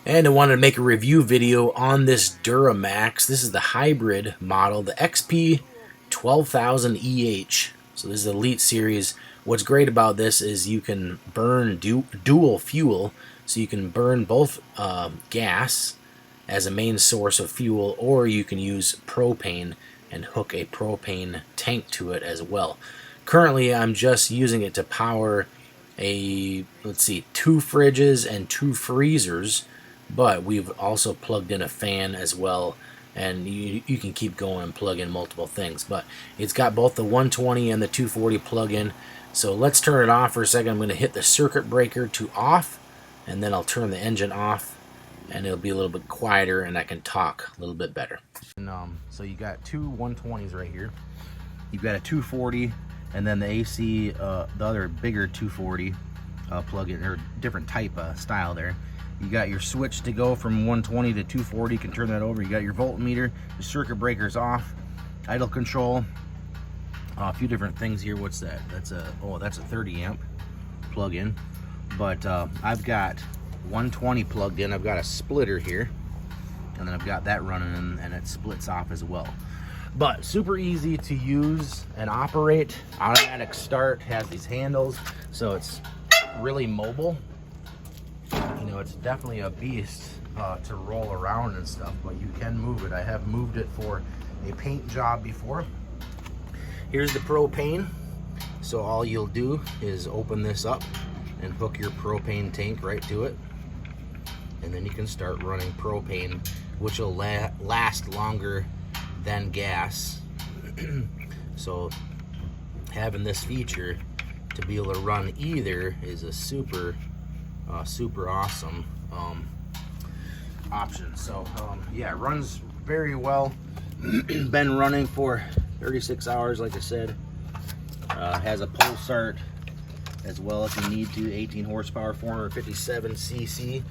And I wanted to make a review video on this Duramax. This is the hybrid model, the XP 12000EH. So this is the Elite Series. What's great about this is you can burn dual fuel. So you can burn both gas as a main source of fuel, or you can use propane and hook a propane tank to it as well. Currently, I'm just using it to power two fridges and 2 freezers, but we've also plugged in a fan as well, and you can keep going and plug in multiple things. But it's got both the 120 and the 240 plug-in. So let's turn it off for a second. I'm going to hit the circuit breaker to off, and then I'll turn the engine off, and it'll be a little bit quieter, and I can talk a little bit better. And, so you got two 120s right here. You've got a 240, and then the AC, the other bigger 240 plug-in, or different type style there. You got your switch to go from 120 to 240. You can turn that over. You got your voltmeter. The circuit breaker's off. Idle control. A few different things here. What's that? That's a 30 amp plug-in. But I've got 120 plugged in. I've got a splitter here, and then I've got that running, and it splits off as well. But super easy to use and operate. Automatic start, has these handles, so it's really mobile. You know, it's definitely a beast to roll around and stuff, but you can move it. I have moved it for a paint job before. Here's the propane. So all you'll do is open this up and hook your propane tank right to it, and then you can start running propane, which will last longer than gas. So having this feature to be able to run either is a super awesome option. So yeah, it runs very well. Been running for 36 hours, like I said. Has a pull start as well if you need to. 18 horsepower, 457 cc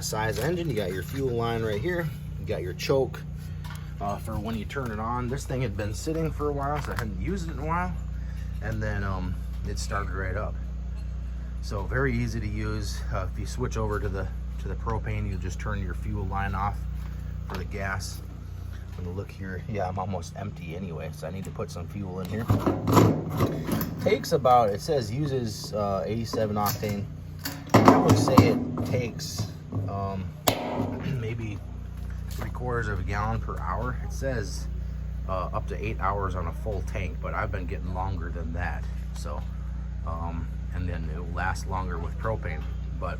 size engine. You got your fuel line right here. You got your choke for when you turn it on. This thing had been sitting for a while, so I hadn't used it in a while, and then it started right up. So very easy to use. If you switch over to the propane, you just turn your fuel line off for the gas. I'm gonna look here. Yeah, I'm almost empty anyway, so I need to put some fuel in here. Takes about, it says uses 87 octane. I would say it takes maybe 3/4 of a gallon per hour. It says up to 8 hours on a full tank, but I've been getting longer than that. So and then it will last longer with propane, but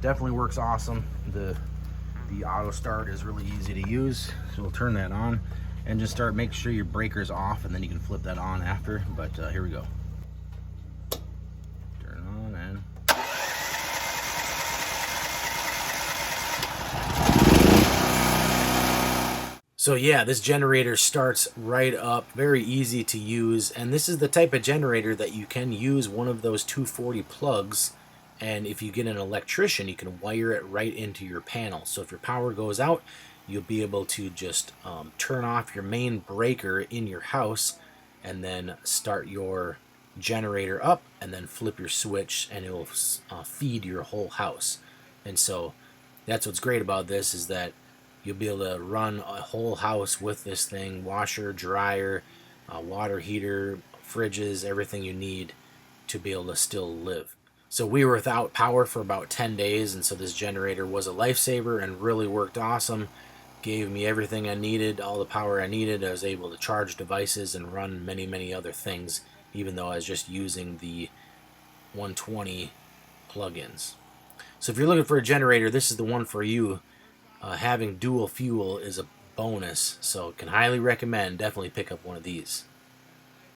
definitely works awesome. The auto start is really easy to use, so we'll turn that on and just start. Make sure your breaker's off, and then you can flip that on after. But here we go. Turn it on and so yeah, this generator starts right up, very easy to use, and this is the type of generator that you can use one of those 240 plugs, and if you get an electrician, you can wire it right into your panel. So if your power goes out, you'll be able to just turn off your main breaker in your house, and then start your generator up, and then flip your switch, and it will feed your whole house. And so that's what's great about this, is that you'll be able to run a whole house with this thing. Washer, dryer, water heater, fridges, everything you need to be able to still live. So we were without power for about 10 days, and so this generator was a lifesaver and really worked awesome. Gave me everything I needed, all the power I needed. I was able to charge devices and run many other things, even though I was just using the 120 plugins. So if you're looking for a generator, this is the one for you. Having dual fuel is a bonus, so can highly recommend. Definitely pick up one of these.